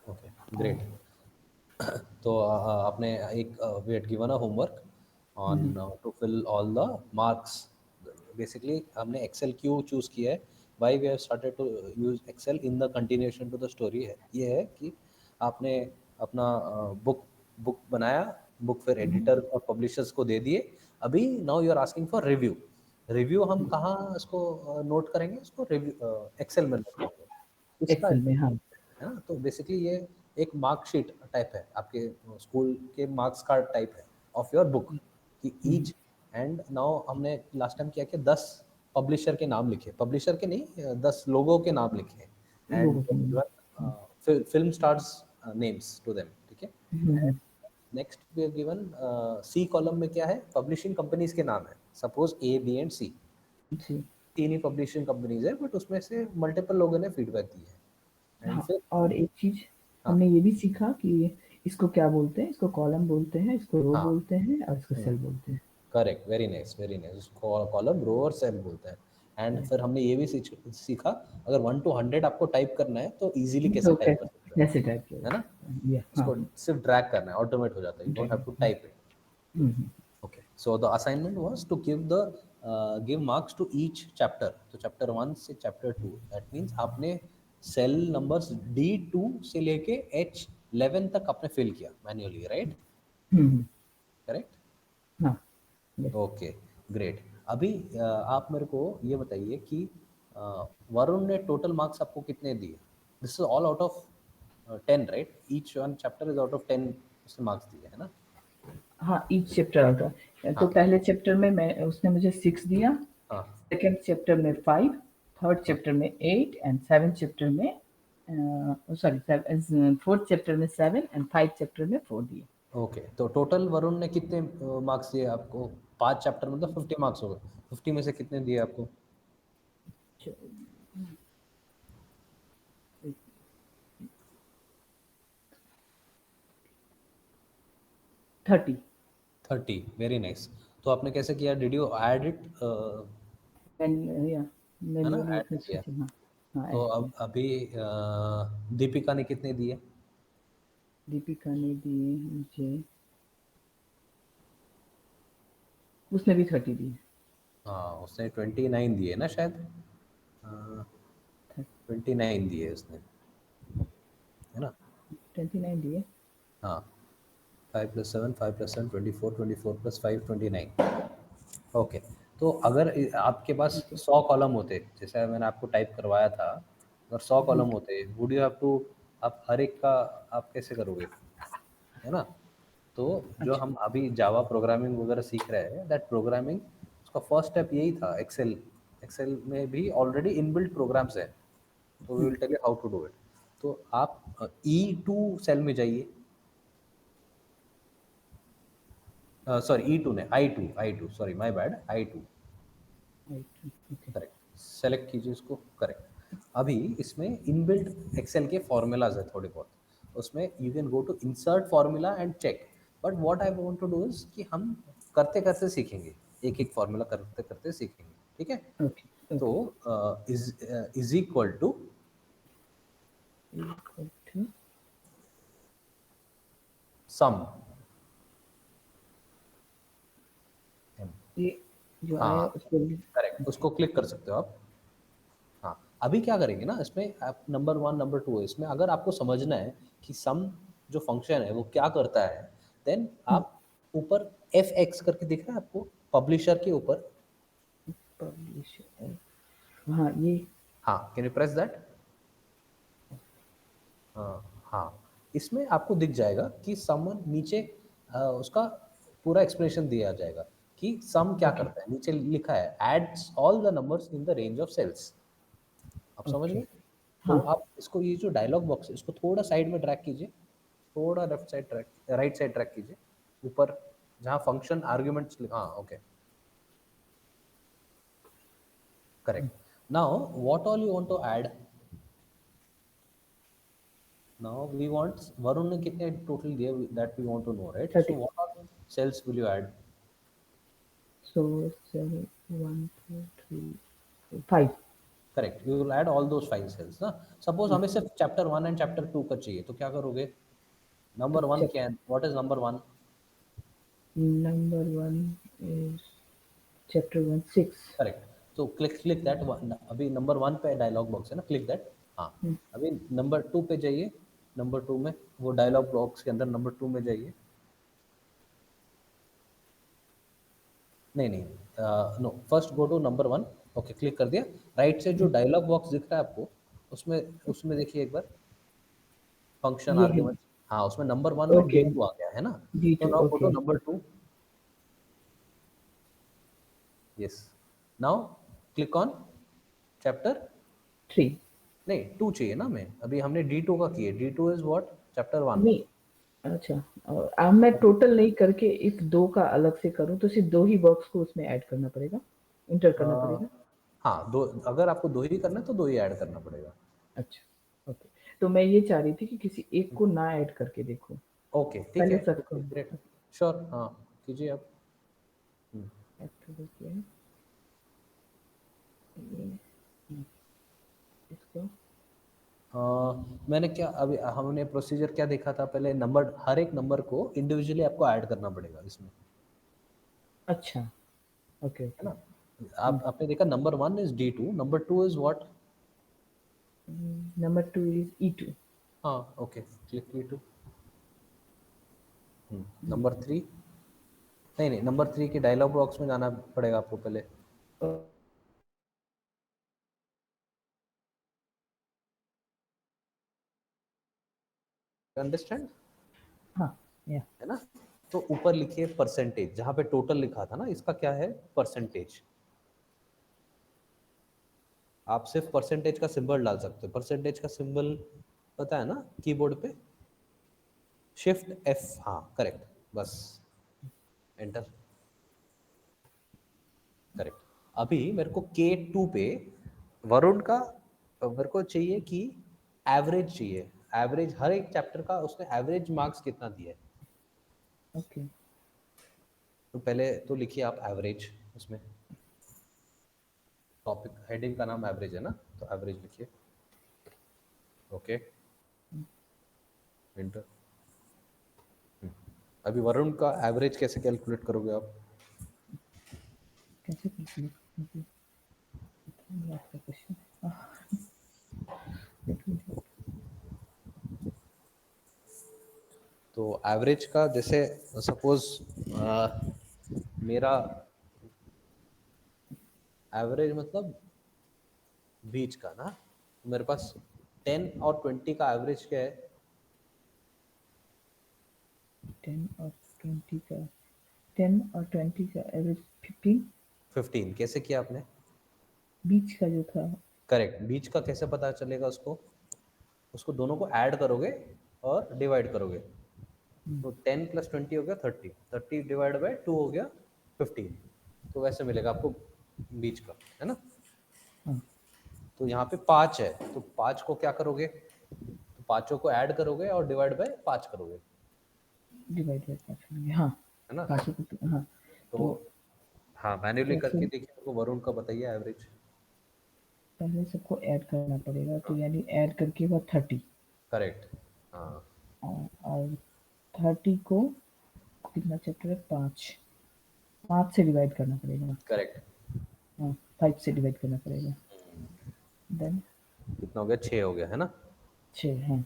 Okay, great. तो आपने एक we had given a homework on to fill all the marks. Basically हमने Excel क्यों चूज किया है, why we have started to use Excel in the continuation to the story है, ये है कि आपने अपना बुक बुक बनाया, बुक फिर एडिटर और पब्लिशर्स को दे दिए। अभी now you are asking for review. Review हम कहाँ इसको नोट करेंगे, इसको रिव्यू एक्सेल में नोट करेंगे। इसका एक्सेल में, हाँ। है ना। तो बेसिकली ये एक मार्कशीट टाइप है, आपके स्कूल के मार्क्स कार्ड टाइप है ऑफ योर बुक कि ईच। एंड नाउ हमने लास्ट टाइम क्या किया, 10 पब्लिशर के नाम लिखे, पब्लिशर के नहीं, 10 लोगों के नाम लिखे। एंड लोगों के लिए। Film stars names to them, ठीक है। Next we have given C column में क्या है, पब्लिशिंग कंपनीज के नाम है, suppose A B and C, जी। तीन ही पब्लिशिंग कंपनीज है, बट उसमें से मल्टीपल लोगों ने फीडबैक दी है। एंड हाँ, फिर और एक चीज़ हाँ हमने ये भी सीखा कि इसको क्या बोलते हैं, इसको कॉलम बोलते हैं, इसको रो हाँ, बोलते हैं और इसको सेल बोलते हैं। Correct, very nice very nice. उसको कॉलम, रो और सेल बोलते हैं। एंड फिर हमने ये भी सीखा, अगर 1 to 100 आपको टाइप करना है तो इजीली कैसे तो टाइप कर कैसे सकते हो, कैसे टाइप किया है ना। जाए? या हाँ। इसको सिर्फ ड्रैग करना है, ऑटोमेट हो जाता है, you don't have to type it. Okay, so the assignment was to give marks to each chapter. तो chapter 1 से chapter 2, that means आपने सेल नंबर्स D2 से लेके H11 तक आपने फिल किया मैन्युअली, राइट? करेक्ट। हाँ, यस। Okay, great. अभी आप मेरे को ये बताइए कि वरुण ने टोटल मार्क्स आपको कितने दिए? This is all out of 10, right? Each one chapter is out of 10 उसने मार्क्स दिए, है ना? हाँ, ईच चैप्टर आता है। तो हाँ पहले चैप्टर में मैं उसने मुझे 6 दिया, हाँ सेकंड चैप्टर में 5, थर्ड हाँ। चैप्टर में 8 एंड सेवेंथ चैप्टर में सॉरी फोर्थ चैप्टर में 7 एंड 5 चैप्टर में 4 दिए। ओके, तो टोटल वरुण ने कितने मार्क्स दिए आपको? 5 चैप्टर मतलब 50 मार्क्स हो गए। 50 में से कितने दिए आपको? 30। 30, वेरी नाइस। तो आपने कैसे किया, डिड यू ऐड इट? या है ना, मैन्युअली ऐड अपने किया। सोचे, हाँ। हाँ, तो ऐड अब किया। अभी दीपिका ने कितने दिए? दीपिका ने दिए मुझे, उसने भी 30 दिए। हाँ, उसने 29 दिए ना शायद। 29 दिए उसने, है ना। 29 दिए। हाँ, 5 + 7, 5 + 7, 24, 24 + 5, 29। ओके, तो अगर आपके पास ओके। 100 कॉलम होते, जैसे मैंने आपको टाइप करवाया था, अगर 100 कॉलम होते, वुड यू हैव टू, आप हर एक का आप कैसे करोगे, है ना। तो जो अच्छा। हम अभी जावा प्रोग्रामिंग वगैरह सीख रहे हैं, दैट प्रोग्रामिंग उसका फर्स्ट स्टेप यही था। एक्सेल, एक्सेल में भी ऑलरेडी इनबिल्ट प्रोग्राम्स है, तो we will tell you how to do it. तो आप E2 सेल में जाइए, सॉरी E2 ने, I two, sorry my bad, I2, right. Okay. Correct. Select कीजिए इसको, करेक्ट। अभी इसमें इनबिल्ट एक्सेल के फॉर्मूलाज है थोड़े बहुत, उसमें you can go to insert formula and check. But what I want to do is कि हम करते करते सीखेंगे, एक एक फार्मूला करते करते सीखेंगे, ठीक है। ओके। तो okay. Is equal to equal to. Sum. ये जो हाँ आया हाँ, उसको। करेक्ट, उसको क्लिक कर सकते हो आप। हाँ, अभी क्या करेंगे ना, इसमें आप नंबर 1 नंबर 2 है, इसमें अगर आपको समझना है कि सम जो फंक्शन है वो क्या करता है, देन आप ऊपर FX करके दिख रहा है आपको पब्लिशर के ऊपर। पब्लिश। हाँ, ये। हाँ, कैन यू प्रेस दैट? हाँ हाँ, इसमें आपको दिख जाएगा कि समवन नीचे उसका पूरा एक्सप्लेनेशन दिया जाएगा कि सम क्या ओके। करता है। नीचे लिखा है adds all the numbers in the range of cells. आप समझ ओके। गए? तो हाँ। आप इसको, ये जो डायलॉग बॉक्स है, इसको थोड़ा साइड में ड्रैग कीजिए, थोड़ा left side track, right side track कीजिए, ऊपर जहाँ फंक्शन आर्ग्यूमेंट्स, हाँ okay, correct. Now what all you want to add? Now we want, Varun ने कितने टोटल दिए, that we want to know, right? So 30। What are cells will you add? So 7, 1 2 3 5। Correct, you will add all those 5 cells ना। Suppose हाँ, हमें सिर्फ chapter 1 and chapter 2 का चाहिए, तो क्या करोगे? तो नंबर 1 क्या है? What is number 1? Number 1 is chapter 1 6। Correct, तो क्लिक क्लिक दैट वन। अभी नंबर 1 पे डायलॉग बॉक्स है ना, क्लिक दैट। हाँ, हुँ, अभी नंबर 2 पे जाइए। नंबर 2 में वो डायलॉग बॉक्स के अंदर नंबर 2 में जाइए। नहीं नहीं, no, first go to number 1। Okay, click कर दिया। राइट से जो हुँ, डायलॉग बॉक्स दिख रहा है आपको, उसमें उसमें देखिए एक बार, फंक्शन ये है। आर्ग्यूमेंट्स। हाँ, उसमें नंबर 1 में ओके, डे 2 आ गया है ना। तो D2 now go to okay, number 2। Yes, now click on chapter. 3 नहीं, 2 चाहिए ना हमें, अभी हमने D2 का किया। D2 is what? चैप्टर 1। नहीं, अच्छा अब मैं टोटल नहीं करके इफ 2 का अलग से करूँ तो सिर्फ़ 2 ही बॉक्स को उसमें ऐड करना पड़ेगा? एंटर अ, करना पड़ेगा? हाँ, 2, अगर आपको 2 ही करना है तो 2 ही ऐड करना पड़ेगा। अच्छा, ओके। तो मैं ये चाह रही थी कि किसी एक को ना ऐड करके देखूँ, ओके, ठीक पहले है, सबको। Okay, great. श्योर, हाँ, कीजिए आप। हुँ। ओके, ये इसको अ, मैंने क्या, अभी हमने प्रोसीजर क्या देखा था पहले? नंबर, हर एक नंबर को इंडिविजुअली आपको ऐड करना पड़ेगा इसमें, अच्छा, ओके, है ओके। ना? हुँ, आपने देखा number 1 is D2, number 2 is what? Number 2 is E2। हाँ, ओके, क्लिक D2। हुँ, नंबर 3? नहीं, नहीं, नंबर 3 के डायलॉग बॉक्स में जाना पड़ेगा आपको पहले। अ, अंडरस्टैंड? हाँ, या है ना? तो ऊपर लिखिए परसेंटेज, जहाँ पे टोटल लिखा था ना, इसका क्या है? परसेंटेज। आप सिर्फ परसेंटेज का सिंबल डाल सकते हो। परसेंटेज का सिंबल पता है ना कीबोर्ड पे? शिफ्ट F, हाँ, करेक्ट, बस एंटर। करेक्ट। अभी मेरे को K2 पे वरुण का, मेरे को चाहिए कि एवरेज चाहिए। एवरेज हर एक चैप्टर का उसने एवरेज मार्क्स कितना दिया है। ओके, तो पहले तो लिखिए आप एवरेज उसमें। टॉपिक हेडिंग का नाम एवरेज है ना, तो एवरेज लिखिए। Okay, enter. अभी वरुण का एवरेज कैसे कैलकुलेट करोगे आप? कैसे कैलकुलेट ओके, ये आपका क्वेश्चन है। लेट तो एवरेज का जैसे, सपोज मेरा एवरेज मतलब बीच का ना, तो मेरे पास 10 और 20 का एवरेज क्या है? 10 और 20 का 10 और 20 का एवरेज 15 15 कैसे किया आपने? बीच का जो था। करेक्ट, बीच का कैसे पता चलेगा उसको? उसको दोनों को ऐड करोगे और डिवाइड करोगे। हुँ, तो 10 प्लस 20 हो गया 30, 30 डिवाइड बाई 2 हो गया 15। तो वैसे मिलेगा आपको बीच का, है ना? हाँ, तो यहाँ पे 5 है, तो 5 को क्या करोगे? तो पाँचों को ऐड करोगे और डिवाइड बाय 5 करोगे, डिवाइड बाय 5 करेंगे, हाँ, है ना? 5 को हाँ, तो तो हाँ, मैन्युअली कैसे करके देखिए, मेरे को वरुण का बताइए एवरेज। पहले सबको ऐड करना पड़ेगा, तो हाँ, यानी ऐड करके वो 30 करेक्ट, हाँ, और 30 को कितना चैप्टर है 5, 5 से डिवाइड करना पड़ेगा। करेक्ट। हाँ, 5 से डिवाइड करना पड़ेगा। देन कितना हो गया? 6 हो गया, है ना? 6 हाँ,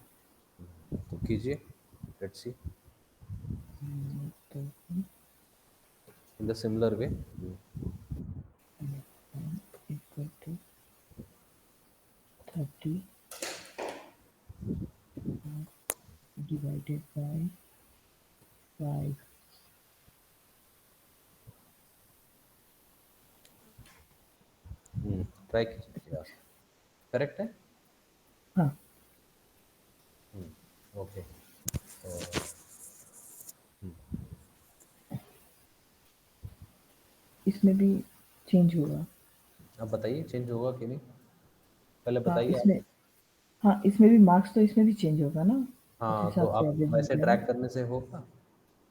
तो कीजिए, लेट्स सी तो in the similar way. Equal to 30 divided by 5। Try कीजिए यार, करेक्ट है। हाँ, ओके, तो इसमें भी चेंज होगा। अब बताइए चेंज होगा कि नहीं, पहले हाँ, बताइए आप। इसमें हाँ, इसमें भी मार्क्स तो इसमें भी चेंज होगा ना? उस हाँ, तो हिसाब से आप एवरेज वैसे निकलेगा। ट्रैक करने से होगा।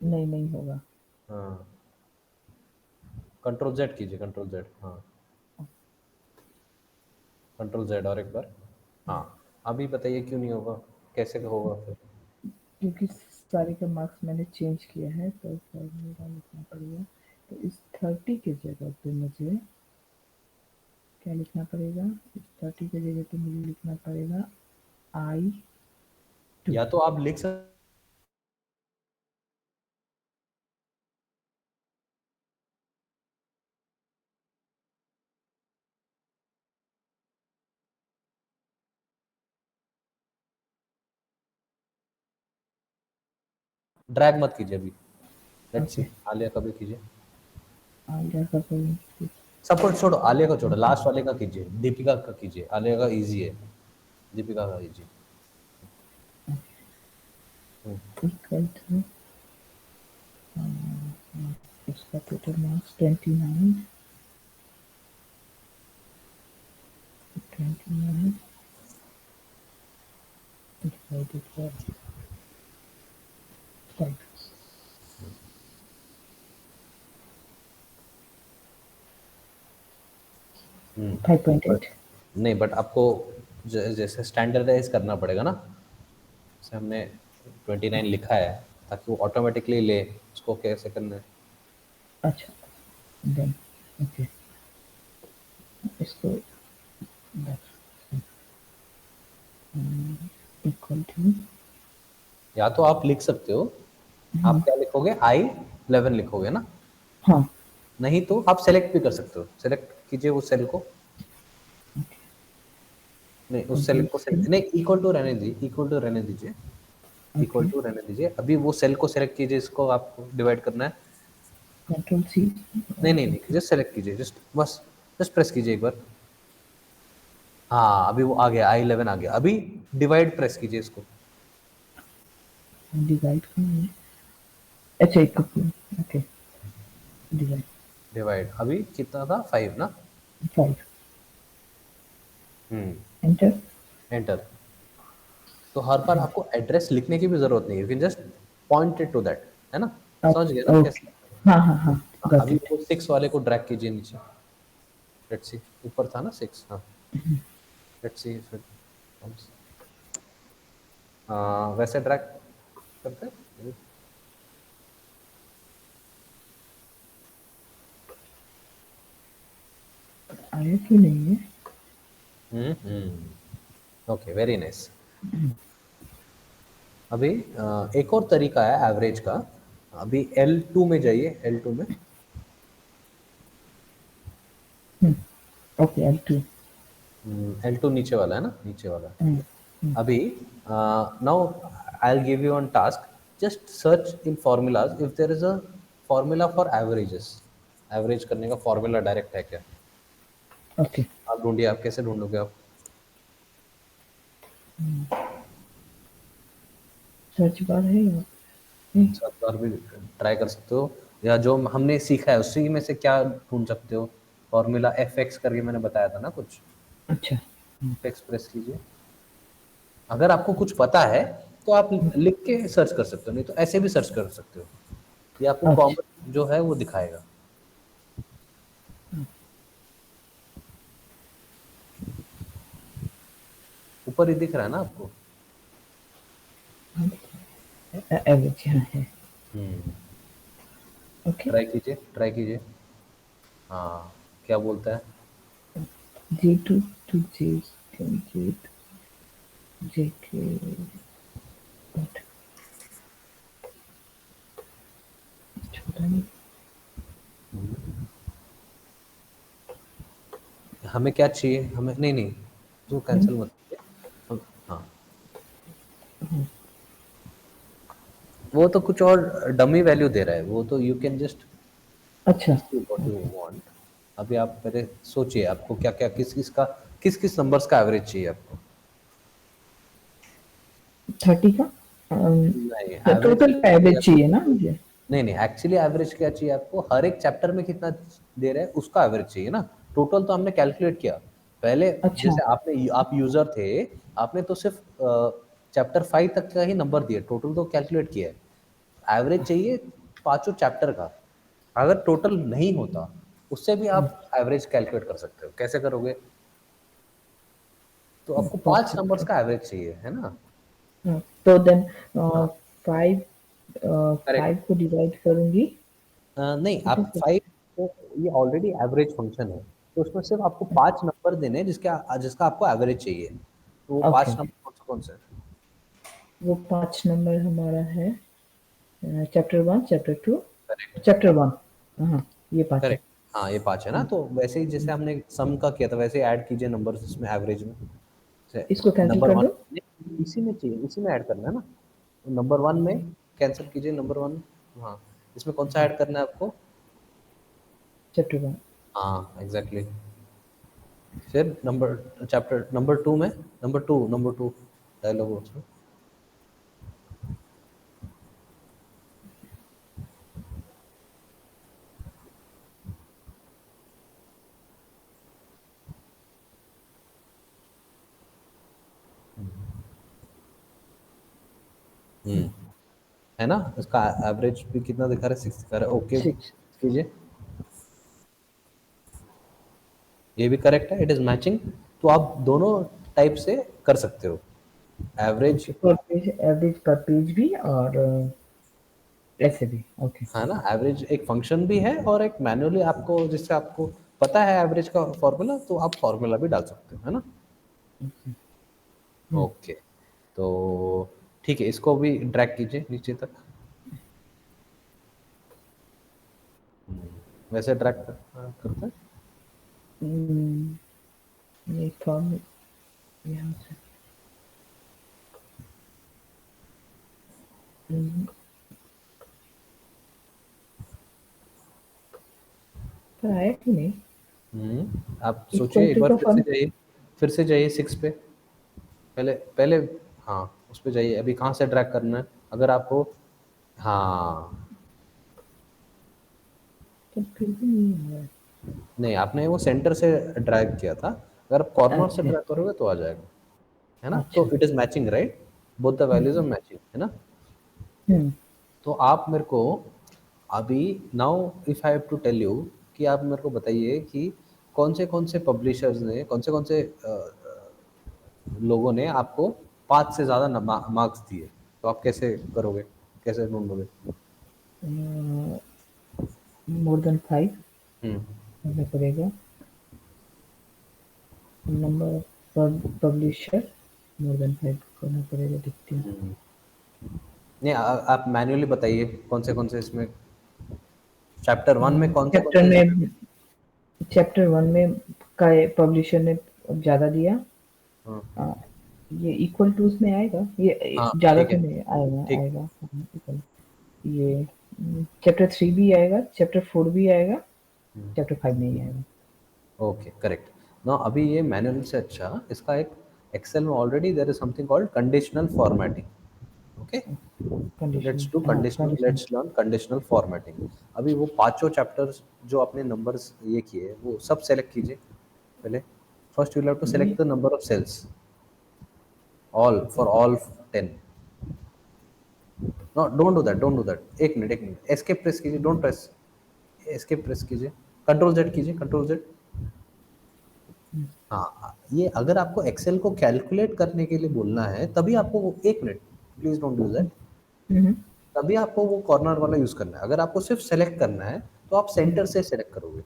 नहीं, नहीं होगा। हाँ, कंट्रोल जेड कीजिए, कंट्रोल जेड, हाँ। कंट्रोल Z और एक बार। हाँ, अभी बताइए क्यों नहीं होगा, कैसे होगा फिर? क्योंकि सारे का मार्क्स मैंने चेंज किया है तो फॉर्मूला लिखना पड़ेगा। तो इस 30 की जगह पे मुझे क्या लिखना पड़ेगा? इस 30 की जगह पे मुझे लिखना पड़ेगा I2। या तो आप लिख सकते, ड्रैग मत कीजिए अभी। लेट्स सी, ओके, आलिया का भी कीजिए। आलिया का कोई सपोर्ट छोड़ो, आलिया का छोड़ो, लास्ट वाले का कीजिए, दीपिका का कीजिए। आलिया का इजी है, दीपिका का कीजिए। हम्म, इक्वल टू इसका total marks 29, 29 divided by 5, but 5.8। नहीं, बट आपको जैसे स्टैंडर्डाइज करना पड़ेगा ना, जैसे हमने 29 लिखा है, ताकि वो ऑटोमेटिकली ले, उसको कैसे करना है? अच्छा, देन ओके, इसको इक्वल टू या तो आप लिख सकते हो, आप क्या लिखोगे, I11 लिखोगे ना? हाँ, नहीं तो आप सेलेक्ट भी कर सकते हो, सेलेक्ट कीजिए उस सेल को। नहीं, उस सेल कंट्रोल को सी, नहीं, इक्वल टू रहने दीजिए, इक्वल टू रहने दीजिए, इक्वल ओके, टू रहने दीजिए। अभी वो सेल को सेलेक्ट कीजिए, इसको आपको डिवाइड करना है। कंट्रोल सी, नहीं नहीं नहीं, जस्ट सेलेक्ट कीजिए, जस्ट बस, जस्ट प्रेस कीजिए एक बार। हाँ, अभी वो आ गया, I11 आ गया। अभी डिवाइड प्रेस कीजिए इसको। डिवाइड करना है। अच्छा, एक ओके, डिवाइड डिवाइड अभी कितना था, 5 ना? 5, हम्म, एंटर। एंटर। तो हर बार आपको एड्रेस लिखने की भी जरूरत नहीं है, you can just point it to that, है ना? समझ गए ना ओके, कैसे? हाँ हाँ हाँ, हाँ, गॉट अभी इट। वो 6 वाले को ड्रैग कीजिए नीचे। लेट्स सी, ऊपर था ना 6, हाँ। Let's see if it comes, वैसे ड्रैग करते हैं। आया क्यों नहीं है? Okay, very nice. अभी एक और तरीका है एवरेज का। अभी L2 में जाइए, L2 में। Okay, L2। L2 नीचे वाला है ना, नीचे वाला। अभी now I will give you one task, just search in formulas if there is a formula for averages. Average करने का फॉर्मूला डायरेक्ट है क्या? ओके, आप ढूंढिए, आप कैसे ढूंढोगे आप? सर्च बार है या सर्च बार भी ट्राई कर सकते हो, या जो हमने सीखा है उसी में से क्या ढूंढ सकते हो। फॉर्मूला FX करके मैंने बताया था ना कुछ, अच्छा, FX प्रेस कीजिए। अगर आपको कुछ पता है तो आप लिख के सर्च कर सकते हो, नहीं तो ऐसे भी सर्च कर सकते हो, ये आपको अच्छा, कॉमन जो है वो दिखाएगा। ऊपर ही दिख रहा है ना आपको? एवरेज यहाँ है। हम्म, ओके, ट्राई कीजिए, ट्राई कीजिए। हाँ, क्या बोलता है? J2 to J, JK, but छोटा नहीं। हमें क्या चाहिए, हमें नहीं नहीं, जो कैंसिल मत कीजिए। हाँ, वो तो कुछ और डमी वैल्यू दे रहा है वो, तो यू कैन जस्ट अच्छा, सी व्हाट यू वांट। अभी आप पहले सोचिए, आपको क्या क्या, किस किस का, किस किस नंबर्स का एवरेज चाहिए आपको? 30 का नहीं, एवरेज टोटल कितना चाहिए एवरेज आपको? चाहिए ना मुझे? नहीं नहीं, एक्चुअली एवरेज क्या चाहिए आपको, हर एक चैप्टर में कितना दे रहे हैं उसका एवरेज चाहिए ना। टोटल तो हमने कैलकुलेट किया पहले। अच्छा, जैसे आपने, आप यूजर थे, आपने तो सिर्फ चैप्टर 5 तक का ही नंबर दिया, टोटल तो कैलकुलेट किया है। एवरेज चाहिए पांचों चैप्टर का। अगर टोटल नहीं होता, उससे भी आप एवरेज कैलकुलेट कर सकते हो। कैसे करोगे? तो आपको 5 ओके नंबर्स ओके। का एवरेज चाहिए, है ना? हाँ, तो देन हाँ, 5 करेक्ट। 5 को डिवाइड करूँगी। नहीं, कितने आप से? 5 को, ये ऑलरेडी एवरेज फंक्शन है, तो उसमें सिर्फ़ आपको 5 नंबर देने हैं जिसका आपको एवरेज चाहिए। तो वो ओके 5 ओके। नंबर कौन-से हैं? वो 5 नंबर हमारा है चैप्टर 1, चैप्टर 2, करेक्ट, चैप्टर 1। हाँ, ये 5 है। करेक्ट। हाँ, ये 5 है ना, तो वैसे ही जैसे हमने सम का किया था, वैसे ही ऐड कीजिए नंबर्स इसमें एवरेज में। जैसे इसको कैंसल नंबर कर 1 दो। इसी में चाहिए, इसी में ऐड करना है ना? तो नंबर 1 में कैंसल कीजिए नंबर 1। हाँ, इसमें कौन-सा ऐड करना है आपको? चैप्टर 1। हाँ, एग्ज़ैक्टली। फिर चैप्टर नंबर 2 में नंबर 2 डायलॉग बॉक्स में। हुँ, है ना? इसका एवरेज भी कितना दिखा रहा है? 6 दिखा रहा है। ओके 6। कीजिए। ये भी करेक्ट है, इट इज़ मैचिंग। तो आप दोनों टाइप से कर सकते हो। एवरेज, ओके, पर पेज एवरेज पर पेज भी और ऐसे भी। ओके। है ना? एवरेज एक फंक्शन भी है और एक मैन्युअली आपको, जिससे आपको पता है एवरेज का फ़ॉर्मूला, तो आप फ़ॉर्मूला भी डाल सकते हो, है ना? हुँ, ओके, तो ठीक है, इसको भी ड्रैग कीजिए नीचे तक। वैसे ड्रैग करते हैं। ये फॉर्म यहाँ से पर आया कि नहीं? आप इक्वल सोचिए एक टू बार, का फॉर्म। फिर से जाइए 6 पे। पहले पहले हाँ, उस पे जाइए। अभी कहाँ से ड्रैग करना है? अगर आपको, हाँ, पर फिर भी नहीं आ रहा है। नहीं, आपने वो सेंटर से ड्रैग किया था। अगर आप कॉर्नर से अच्छा, ड्रैग करोगे तो आ जाएगा, है ना? अच्छा। तो it is matching, right? Both the values are matching, है ना? हुँ, तो आप मेरे को अभी, now if I have to tell you, कि आप मेरे को बताइए कि कौन से पब्लिशर्स ने, कौन से लोगों ने आपको 5 से ज़्यादा मार्क्स दिए, तो आप कैसे करोगे, कैसे ढूंढोगे? अ, मोर देन 5 हम्म। करना पड़ेगा। Number of publisher more than 5 करना पड़ेगा, देखते हैं। नहीं, आप मैन्युअली बताइए कौन से इसमें, चैप्टर 1 में कौन चैप्टर से इसमें। में चैप्टर 1 में का पब्लिशर ने ज़्यादा दिया। हाँ, अ, ये इक्वल टू उसमें आएगा? ये हाँ, ज़्यादा ठीक तो है, नहीं आएगा, ठीक। आएगा। हाँ, इक्वल। ये चैप्टर 3 भी आएगा, चैप्टर 4 भी आएगा, चैप्टर 5 नहीं आएगा। Okay, correct. ना अभी ये मैनुअल से अच्छा, इसका एक एक्सेल में already there is something called conditional formatting. Okay, condition, हाँ, condition. Let's learn conditional formatting. अभी वो पांचों चैप्टर्स जो आपने नंबर्स ये किए, वो सब सेलेक्ट कीजिए पहले। फर्स्ट यू हैव टू ये select the number of cells, all for all 10। No, don't do that, एक मिनट, एस्केप प्रेस कीजिए, डोंट प्रेस, एस्केप प्रेस कीजिए, कंट्रोल जेड कीजिए, कंट्रोल जेड। हाँ, ये अगर आपको एक्सेल को कैलकुलेट करने के लिए बोलना है, तभी आपको वो, एक minute, please don't do that. हुँ, हुँ, तभी आपको वो कॉर्नर वाला यूज करना है। अगर आपको सिर्फ सेलेक्ट करना है, तो आप हुँ, सेंटर से सेलेक्ट करोगे।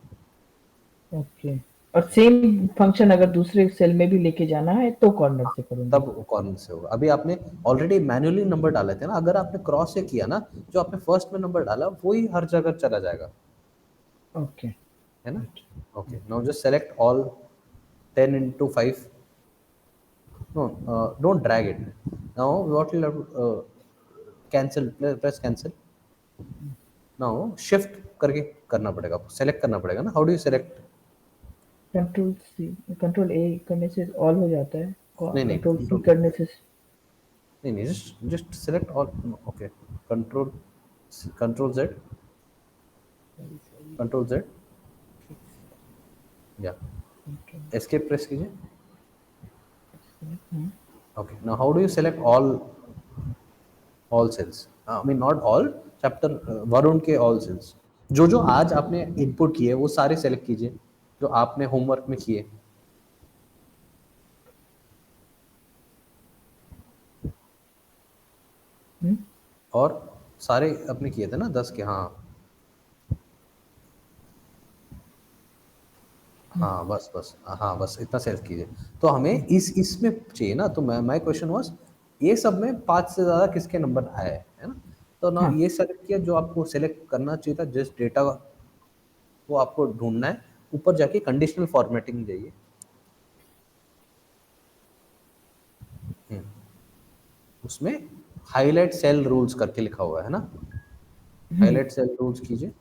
ओके। और सेम फंक्शन अगर दूसरे सेल में भी लेके जाना है तो कॉर्नर हाँ, से करूँगी। तब कॉर्नर से होगा। अभी आपने ऑलरेडी मैन्युअली नंबर डाले थे ना, अगर आपने क्रॉस से किया ना, जो आपने फर्स्ट में नंबर डाला वही हर जगह चला जाएगा, ओके, है ना? Right. Okay, now just select all 10 into 5. No, don't drag it. Now what you'll have to cancel, press cancel. Now shift करके करना पड़ेगा आपको, सेलेक्ट करना पड़ेगा ना। How do you select? Control C, control A करने से ऑल हो जाता है। नहीं, कंट्रोल सी कंट्रोल, करने से नहीं, just select all. Okay, control, control Z, control Z, या एस्केप प्रेस कीजिए। Okay, now how do you select all cells, I mean not all, chapter Varun के ऑल सेल्स, जो जो आज आपने इनपुट किए वो सारे सेलेक्ट कीजिए, जो आपने होमवर्क में किए। और सारे अपने किए थे ना 10 के, हाँ हाँ बस बस, हाँ बस इतना सेलेक्ट कीजिए। तो हमें इस इसमें चाहिए ना, तो माय क्वेश्चन वाज ये सब में 5 से ज़्यादा किसके नंबर आए है ना। तो ना हाँ ये सेलेक्ट किया, जो आपको सेलेक्ट करना चाहिए था जस्ट डेटा, वो आपको ढूंढना है। ऊपर जाके कंडीशनल फॉर्मेटिंग जाइए। उसमें हाईलाइट सेल रूल्स करके लिखा हुआ है ना, हाईलाइट सेल रूल्स कीजिए।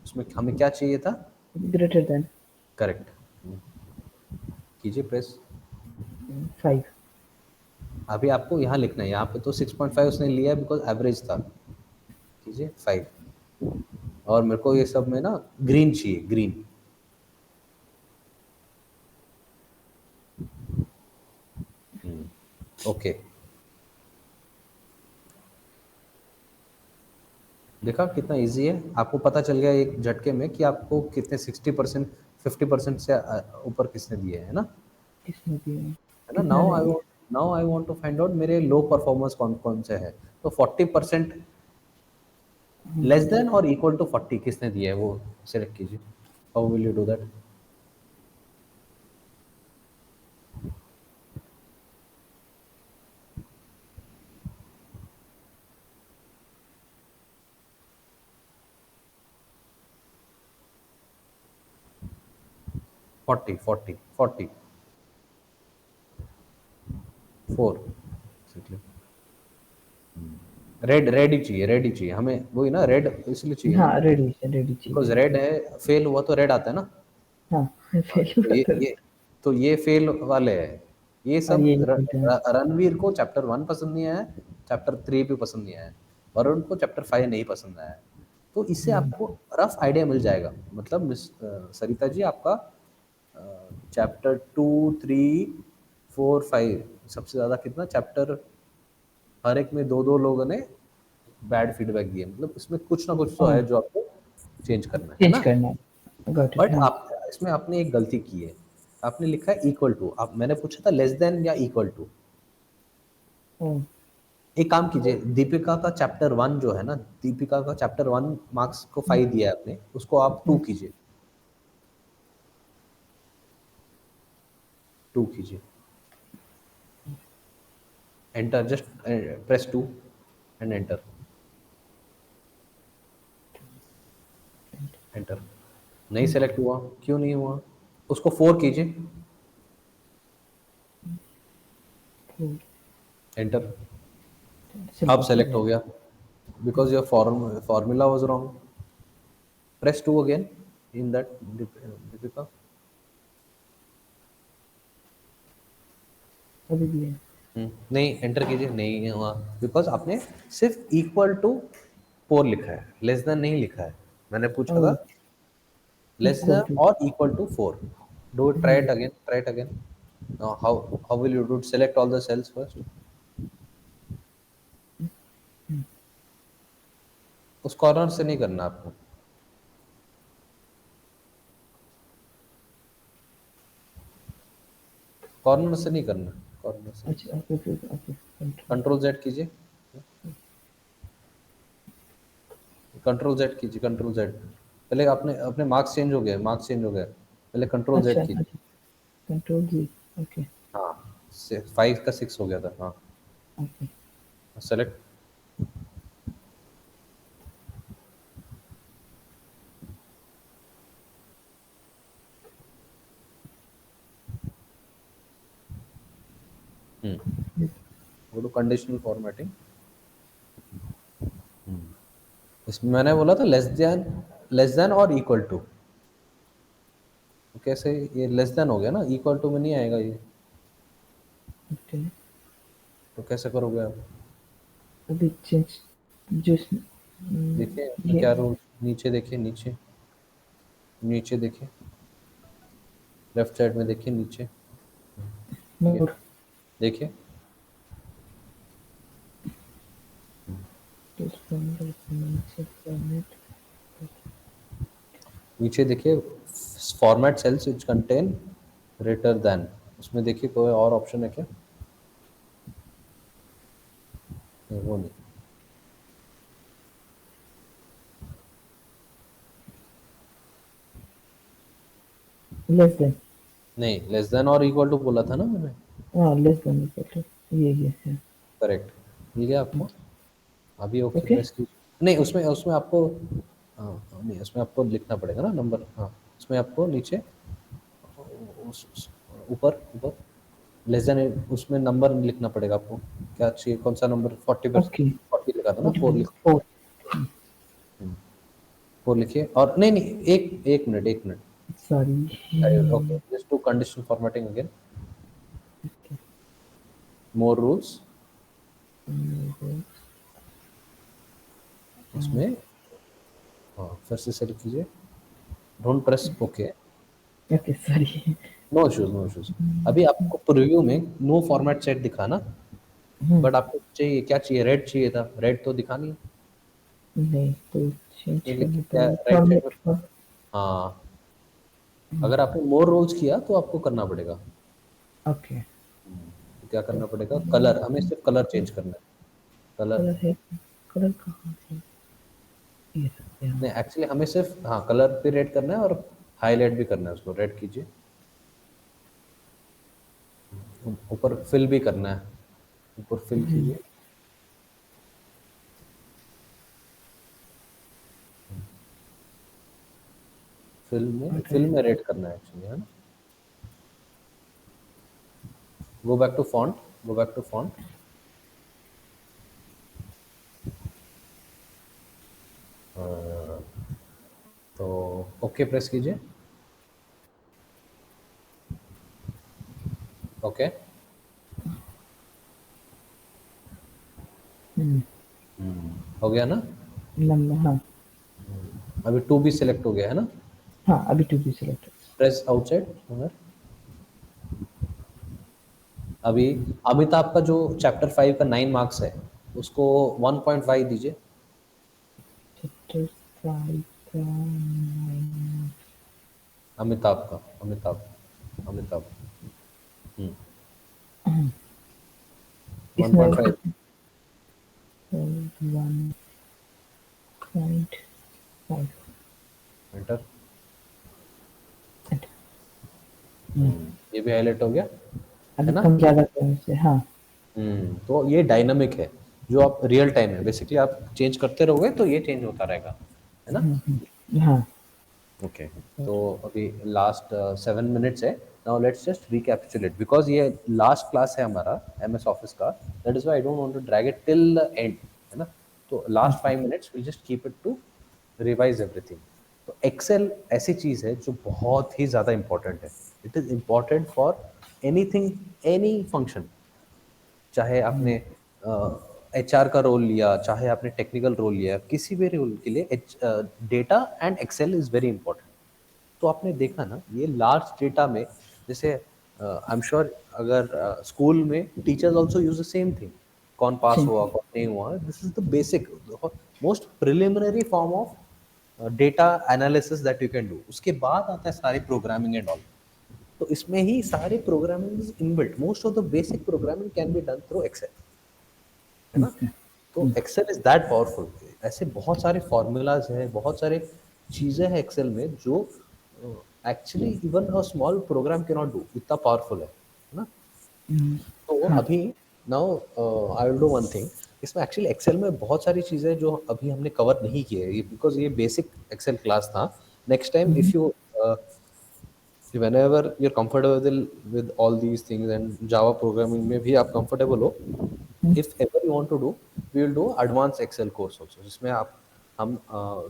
उसमें हमें क्या चाहिए था? ग्रेटर देन करेक्ट, कीजिए प्रेस। 5। अभी आपको यहाँ लिखना है, यहाँ पे तो 6.5 उसने लिया है बिकॉज एवरेज था। कीजिए 5। और मेरे को ये सब में ना ग्रीन चाहिए, ग्रीन। ओके, देखा कितना इजी है। आपको पता चल गया एक झटके में कि आपको कितने 60%, 50% से ऊपर किसने दिए है ना, किसने दिया है ना। कितना नहीं दिया? Now I want to find out मेरे लो परफॉर्मर्स कौन कौन से है। तो 40% लेस देन और इक्वल टू 40 किसने दिया है वो सिलेक्ट कीजिए। How will you do that? 40 40 40 4। Red, red ही चाहिए, रेड ही चाहिए हमें, वही ना, रेड इसलिए चाहिए ना हाँ रेडी बिकॉज चाहिए। रेड है। फेल हुआ तो रेड आता है ना। हाँ हाँ, फेल तो हुआ तो ये फेल वाले हैं। ये और सब ये इक्वल टू है। रणवीर को चैप्टर 1 पसंद नहीं आया, चैप्टर 3 भी पसंद नहीं आया, वरुण को चैप्टर 5 नहीं पसंद आया। तो इससे आपको रफ आइडिया मिल जाएगा। मतलब सरिता जी, आपका चैप्टर 2, 3, 4, 5 सबसे ज़्यादा कितना चैप्टर, हर एक में 2-2 लोगों ने बैड फीडबैक दिए। मतलब इसमें कुछ ना कुछ तो है हाँ जो आपको चेंज करना है चेंज ना। करना है, गॉट इट। बट हाँ आप इसमें आपने एक गलती की है। आपने लिखा है इक्वल टू। आप, मैंने पूछा था लेस देन या इक्वल टू। ओ एक काम कीजिए, दीपिका का चैप्टर 1 जो है ना, दीपिका का चैप्टर 1 मार्क्स को 5 दिया है आपने, उसको आप 2 कीजिए, 2 कीजिए। Enter, just press 2 and enter, enter. नहीं सेलेक्ट हुआ, क्यों नहीं हुआ? उसको 4 कीजिए, एंटर। अब सिलेक्ट हो सेलेक्ट गया। हो गया because your formula was wrong. Press 2 again in that, Deepika. अभी भी है। नहीं एंटर कीजिए, नहीं हुआ बिकॉज आपने सिर्फ इक्वल टू 4 लिखा है, लेस देन नहीं लिखा है। मैंने पूछा था o less equal than to. और equal to 4। Do it, try it again, try it again. How will you do it? Select all the cells first. उस कॉर्नर से नहीं करना आपको, कॉर्नर से नहीं करना, कॉर्नर से नहीं। अच्छा okay okay okay control. Control Z कीजिए, कंट्रोल जेड कीजिए, कंट्रोल जेड। पहले आपने अपने मार्क्स चेंज हो गए, मार्क्स चेंज हो गए, पहले कंट्रोल अच्छा जेड कीजिए। अच्छा कंट्रोल जी। ओके हाँ, 5 का 6 हो गया था, हाँ। Okay select. Go to conditional formatting. इसमें मैंने बोला था लेस देन और इक्वल टू। तो कैसे ये लेस देन हो गया ना, इक्वल टू में नहीं आएगा ये। ओके तो कैसे करोगे आप? अभी चेंज जो देखिए इसमें ये क्या रूल, नीचे देखिए, नीचे, नीचे देखिए, लेफ्ट साइड में देखिए, नीचे, ठीक है, मोर देखिए। फॉर्मेट। नीचे देखिए, format cells which contain greater than, उसमें देखिए कोई और ऑप्शन है क्या? वो नहीं, लेस देन, नहीं लेस देन और इक्वल टू बोला था ना मैंने। हाँ लेस देन इक्वल टू, ये है। करेक्ट, मिल गया आपको। अभी ओके ओके प्रेस कीजिए। नहीं उसमें उसमें आपको, हाँ नहीं उसमें आपको लिखना पड़ेगा ना नंबर, हाँ उसमें आपको नीचे ऊपर ऊपर लेस देन उसमें नंबर लिखना पड़ेगा आपको। क्या चाहिए, कौन सा नंबर, 40%, ओके 40 लिखा था ना, ओके 4 लिख, फोर। 4 लिखिए। और नहीं नहीं, एक एक मिनट, एक minute. Sorry. Okay, just to conditional formatting again, more rules, उसमें हाँ फिर से सेलेक्ट कीजिए, don't press okay. Okay sorry. No issues, no issues. अभी आपको प्रीव्यू में नो फॉर्मेट सेट दिखा ना, बट आपको चाहिए क्या, चाहिए रेड चाहिए था, रेड तो दिखा नहीं। नहीं तो चेंज ये करना लिखिए क्या, पड़ेगा राइट साइड में। फॉर्मेट का। हाँ, अगर आपने मोर रोल्स किया तो आपको करना पड़ेगा। ओके तो क्या तो करना पड़ेगा, कलर, हमें सिर्फ कलर चेंज करना है, कलर। कलर है, कलर कहाँ है, ये रहा यहाँ। नहीं एक्चुअली हमें सिर्फ हाँ कलर पे रेड करना है और हाईलाइट भी करना है, उसको रेड कीजिए। ऊपर फिल भी करना है, ऊपर फिल कीजिए। फिल में रेड करना है एक्चुअली, है ना। Go back to font, go back to font. तो ओके प्रेस कीजिए। ओके, हो गया ना। नंबर हाँ। अभी टू भी सिलेक्ट हो गया है ना। हाँ अभी to be select. Press outside उधर। अभी अमिताभ का जो चैप्टर 5 का 9 मार्क्स है, उसको 1.5 दीजिए। चैप्टर 5 का 9, अमिताभ का, अमिताभ, अमिताभ, वन इसमें पॉइंट फाइव 1.5। एंटर। ये भी हाईलाइट हो गया, अभी है ना। कम ज़्यादा करने से हाँ। तो ये डायनामिक है, जो आप रियल टाइम है, बेसिकली आप चेंज करते रहोगे तो ये चेंज होता रहेगा, है ना। हाँ ओके, तो अभी लास्ट 7 मिनट्स है। Now let's just recapitulate, because ये लास्ट क्लास है हमारा एमएस ऑफिस का, that is why I don't want to drag it till the end, है ना। तो last 5 minutes will just keep it to revise everything. तो Excel ऐसी चीज़ है जो बहुत ही ज़्यादा इंपॉर्टेंट है। It is important for anything, any function. चाहे आपने एचआर का रोल लिया, चाहे आपने टेक्निकल रोल लिया, किसी भी रोल के लिए data and Excel is very important. तो आपने देखा ना ये लार्ज डेटा में, जैसे आई एम श्योर अगर स्कूल में teachers also use the same thing, कौन पास सेम। हुआ कौन नहीं हुआ, this is the basic most preliminary form of data analysis that you can do. उसके बाद आता है सारी प्रोग्रामिंग एंड ऑल। तो इसमें ही सारे programming is inbuilt, most of the basic programming can be done through Excel, है ना। तो एक्सेल इज दैट पावरफुल। ऐसे बहुत सारे फॉर्मूलाज हैं, बहुत सारे चीज़ें हैं एक्सेल में जो actually even a small program can not do, इतना पावरफुल है ना। तो हाँ अभी now I will do one thing. इसमें एक्चुअली एक्सेल में बहुत सारी चीज़ें जो अभी हमने कवर नहीं की है, बिकॉज ये बेसिक एक्सेल क्लास था। Next time if you whenever you're comfortable with all these things and java programming में भी आप comfortable हो, if ever you want to do, we will do advanced excel course also, जिसमें आप हम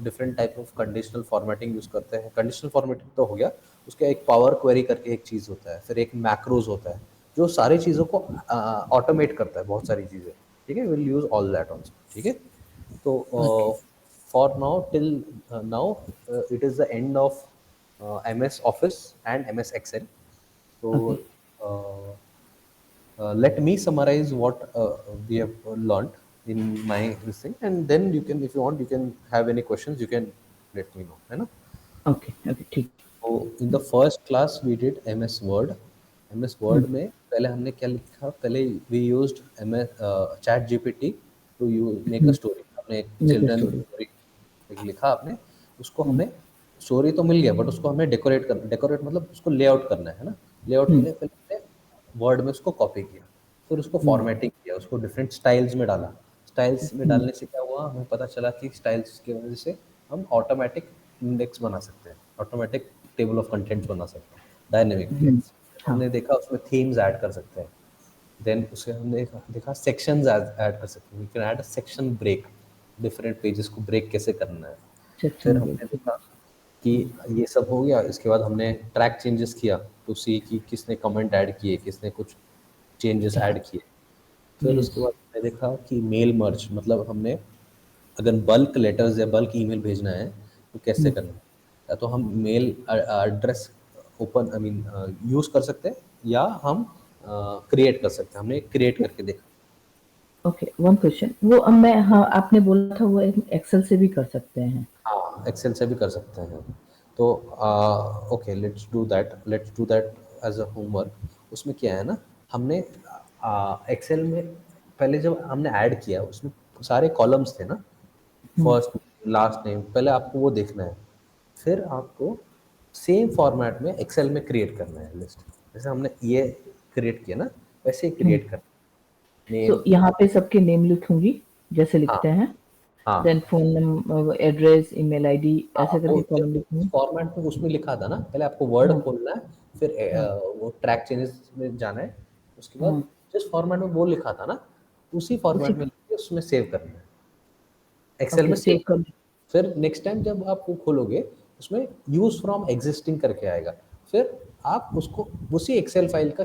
different type of conditional formatting use करते हैं। Conditional formatting तो हो गया, उसका एक पावर क्वेरी करके एक चीज़ होता है, फिर एक मैक्रोज होता है जो सारी चीज़ों को ऑटोमेट करता है, बहुत सारी चीज़ें। ठीक है, will use all that also. ठीक है, ओके तो for now till now it is the end of MS Office and MS Excel. So okay uh, let me summarize what we have learned in my this thing, and then you can, if you want, you can have any questions, you can let me know, है ना। Okay okay ठीक। So in the first class we did MS Word. MS Word में पहले हमने क्या लिखा, पहले we used MS Chat GPT to you make a story. आपने एक make a children story. Story एक लिखा आपने, उसको हमें स्टोरी तो मिल गया बट उसको हमें डेकोरेट मतलब उसको लेआउट करना है ना। लेआउट के लिए पहले हमने वर्ड में उसको कॉपी किया, फिर उसको फॉर्मेटिंग किया, उसको डिफरेंट स्टाइल्स में डाला। स्टाइल्स में डालने से क्या हुआ, हमें पता चला कि स्टाइल्स की वजह से हम ऑटोमेटिक इंडेक्स बना सकते हैं, ऑटोमेटिक टेबल ऑफ कंटेंट्स बना सकते हैं, डायनेमिक पेज। हाँ। हमने देखा उसमें थीम्स ऐड कर सकते हैं। देन उसे हमने देखा सेक्शंस ऐड कर सकते हैं, we can add a section break, different pages को ब्रेक कैसे करना है। फिर सेक्शन हमने देखा कि ये सब हो गया, इसके बाद हमने ट्रैक चेंजेस किया टू सी कि किसने कमेंट ऐड किए, किसने कुछ चेंजेस ऐड किए। फिर यस। उसके बाद हमने देखा कि मेल मर्ज, मतलब हमने अगर बल्क लेटर्स या बल्क ईमेल भेजना है तो कैसे करना है। या तो हम mail address open I mean use कर सकते हैं, या हम क्रिएट कर सकते हैं। हमने क्रिएट करके देखा। ओके, वन क्वेश्चन, वो अब मैं, हाँ आपने बोला था वो एक्सेल से भी कर सकते हैं। हाँ, एक्सेल से भी कर सकते हैं। तो okay, let's do that as a homework. उसमें क्या है ना, हमने एक्सेल में पहले जब हमने ऐड किया उसमें सारे कॉलम्स थे ना, फर्स्ट लास्ट नेम, पहले आपको वो देखना है। फिर आपको सेम फॉर्मेट में एक्सेल में क्रिएट करना है लिस्ट। जैसे हमने ये क्रिएट किया ना, वैसे ही क्रिएट करना है सो नेम। यहाँ पे सबके नेम लिखूंगी जैसे हाँ, लिखते हैं, देन हाँ, phone number, address, email ID, हाँ, ऐसे वो करके जो कॉलम लिखूंगी। फॉर्मेट में उसमें लिखा था ना, पहले आपको वर्ड हाँ। खोलना है, फिर हाँ। वो ट्रैक चेंजेस में जाना है। उसके बाद हाँ। जिस फॉर्मेट में वो लिखा था ना, उसी फॉर्मेट उसी। में लिख के उसमें सेव करना है, एक्सेल में ओके, सेव सेव करना कर। है। फिर नेक्स्ट टाइम जब आप वो खोलोगे, उसमें यूज फ्रॉम एग्जिस्टिंग करके आएगा। फिर आप उसको उसी एक्सेल फाइल का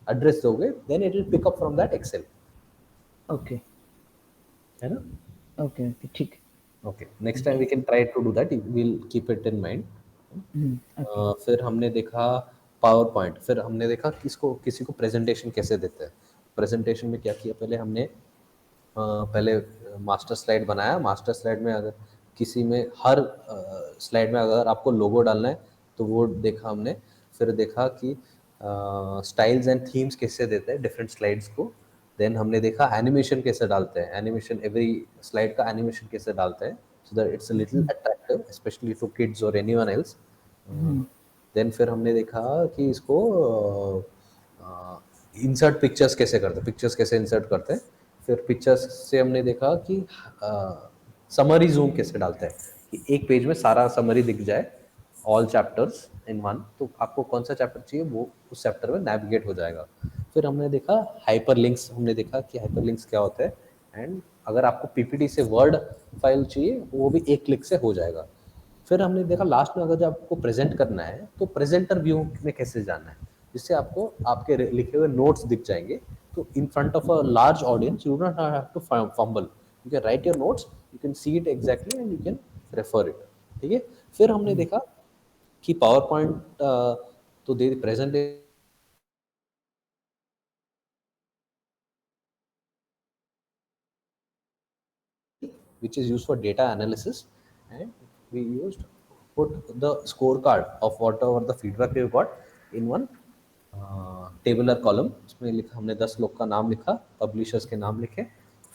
एड्रेस दोगे, then it will pick up from that excel, okay. है ना। ओके। ओके, ठीक है। Okay, next time we can try to do that, will keep it in mind. Okay. फिर हमने देखा पावर पॉइंट। फिर हमने देखा किसी को प्रेजेंटेशन कैसे देते हैं। प्रेजेंटेशन में क्या किया, पहले हमने पहले मास्टर स्लाइड बनाया। मास्टर स्लाइड में अगर किसी में हर स्लाइड में अगर आपको लोगो डालना है तो वो देखा हमने। फिर देखा कि स्टाइल्स एंड थीम्स कैसे देते हैं डिफरेंट स्लाइड्स को। देन हमने देखा एनिमेशन कैसे डालते हैं, एनिमेशन एवरी स्लाइड का एनिमेशन कैसे डालते हैं, so that it's a little attractive specially for kids और एनीवन एल्स। देन फिर हमने देखा कि इसको इंसर्ट पिक्चर्स कैसे करते हैं, पिक्चर्स कैसे इंसर्ट करते हैं। फिर पिक्चर्स से हमने देखा कि समरी जूम कैसे डालते हैं, कि एक पेज में सारा समरी दिख जाए, ऑल चैप्टर्स इन वन, तो आपको कौन सा चैप्टर चाहिए वो उस चैप्टर में नेविगेट हो जाएगा। फिर हमने देखा हाइपर लिंक्स, हमने देखा कि हाइपर लिंक्स क्या होते हैं। एंड अगर आपको पीपीटी से वर्ड फाइल चाहिए वो भी एक क्लिक से हो जाएगा। फिर हमने देखा लास्ट में अगर जब आपको प्रेजेंट करना है तो प्रेजेंटर व्यू में कैसे जाना है, जिससे आपको आपके लिखे हुए नोट्स दिख जाएंगे। तो in front of a large audience you don't have to fumble, you can write your notes, you can see it exactly and you can refer it. ठीक है। फिर हमने देखा कि पावर पॉइंट तो they present which is used for data analysis, and we used put the scorecard of whatever the feedback we got in one tabular column. उसमें लिखा हमने 10 लोग का नाम लिखा, पब्लिशर्स के नाम लिखे,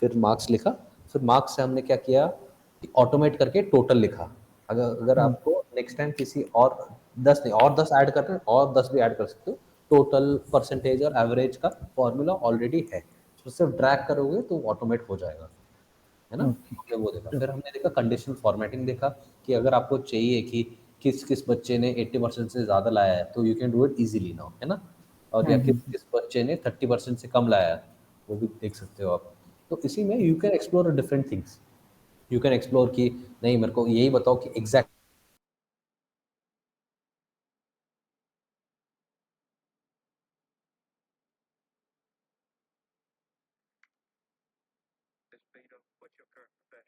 फिर मार्क्स लिखा। फिर मार्क्स से हमने क्या किया, ऑटोमेट करके टोटल लिखा। अगर अगर आपको नेक्स्ट टाइम किसी और 10 नहीं और 10 ऐड करते हैं और 10 भी ऐड कर सकते हो। टोटल परसेंटेज और एवरेज का फॉर्मूला ऑलरेडी है, तो सिर्फ ड्रैग करोगे तो ऑटोमेट हो जाएगा, है ना। ओके। हमने वो देखा। फिर हमने देखा कंडीशनल फॉर्मेटिंग देखा, कि अगर आपको चाहिए कि किस किस बच्चे ने 80% से ज़्यादा लाया है तो you can do it easily now, है ना। और या किस किस बच्चे ने 30% से कम लाया है, वो भी देख सकते हो आप। तो इसी में you can explore different things. You can explore कि नहीं, मेरे को यही बताओ कि एग्जैक्ट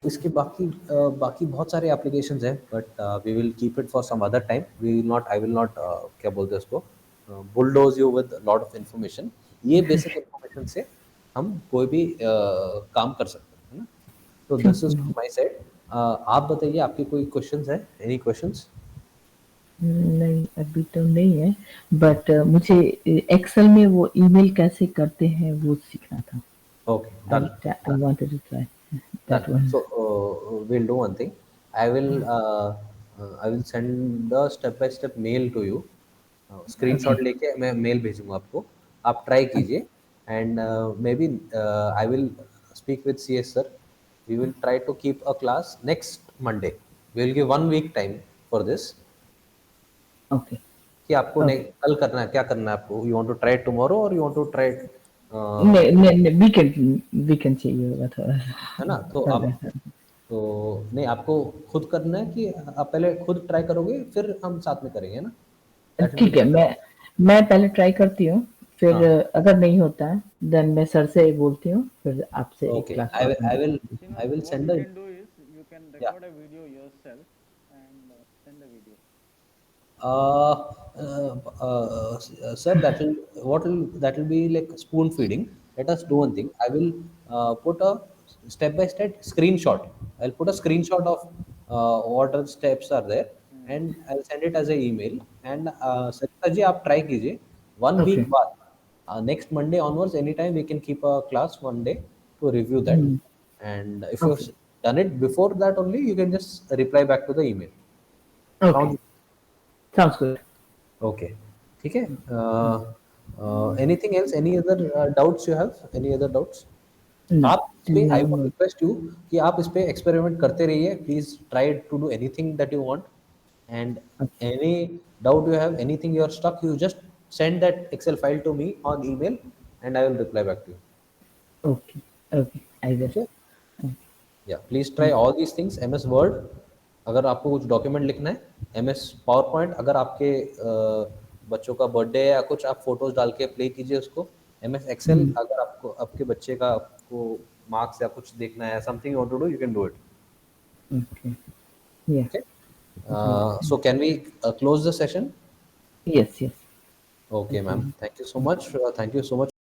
इसके बाकी बहुत सारे एप्लीकेशंस हैं, but we will keep it for some other time. We will not I will not क्या बोलते हैं उसको, bulldoze you with lot of information. ये बेसिक इन्फॉर्मेशन से हम कोई भी काम कर सकते हैं, है ना। तो this is from my side. आप बताइए, आपके कोई क्वेश्चंस है, एनी क्वेश्चंस। नहीं, अभी तो नहीं है, बट मुझे एक्सेल में वो ईमेल कैसे करते हैं वो सीखना था। Okay, I done. I wanted to try. that one. So we'll do one thing. I will send the step by step mail to you. Okay. Screenshot लेके मैं मेल भेजूंगा आपको. आप ट्राई कीजिए. And maybe I will speak with C S sir. We will try to keep a class next Monday. We will give 1 week time for this. Okay. कि आपको Okay. कल करना है, क्या करना है आपको? You want to try tomorrow और यू वांट टू ट्राई, नहीं, वीकेंड चाहिए होगा थोड़ा है ना? तो सा। आप, तो नहीं, आपको खुद करना है कि आप पहले खुद ट्राई करोगे फिर हम साथ में करेंगे, है ना? दैट विल बी ठीक है, बेटर. मैं पहले ट्राई करती हूँ, फिर हाँ. अगर नहीं होता है देन मैं सर से बोलती हूँ, फिर आपसे एक ओके. क्लास आई और will I will continue. I Srinivas, will what send you the, can do is you can या. record a video yourself and send the video. Sir, that will be like spoon feeding. Let us do one thing. I will put a step by step screenshot. I'll put a screenshot of what are steps are there, and I'll send it as an email. And Sarita ji, आप try कीजिए. One okay. week बाद, next Monday onwards, anytime we can keep a class one day to review that. Hmm, And if you've okay, done it before that only, you can just reply back to the email. ओके, Sounds sounds good. Okay. ठीक है. Anything else, any other doubts you have, any other doubts? No, आप इस पे, I would no, request you कि आप इस पे एक्सपेरिमेंट करते रहिए. Please try to do anything that you want. And any doubt you have, anything you are stuck, you just send that excel file to me on email and I will reply back to you. Okay, okay, I will. Okay. या please try all these things. M S word अगर आपको कुछ document लिखना है, M S power point अगर आपके बच्चों का बर्थडे है या कुछ, आप फोटोज डाल के प्ले कीजिए उसको. एम एस एक्सेल हुँ, अगर आपको आपके बच्चे का आपको मार्क्स या कुछ देखना है, something you want to do, you can do it. Okay, या, ओके. जी, so can we close the session? Yes, yes, Okay, ma'am. Okay. Thank you so much. Thank you so much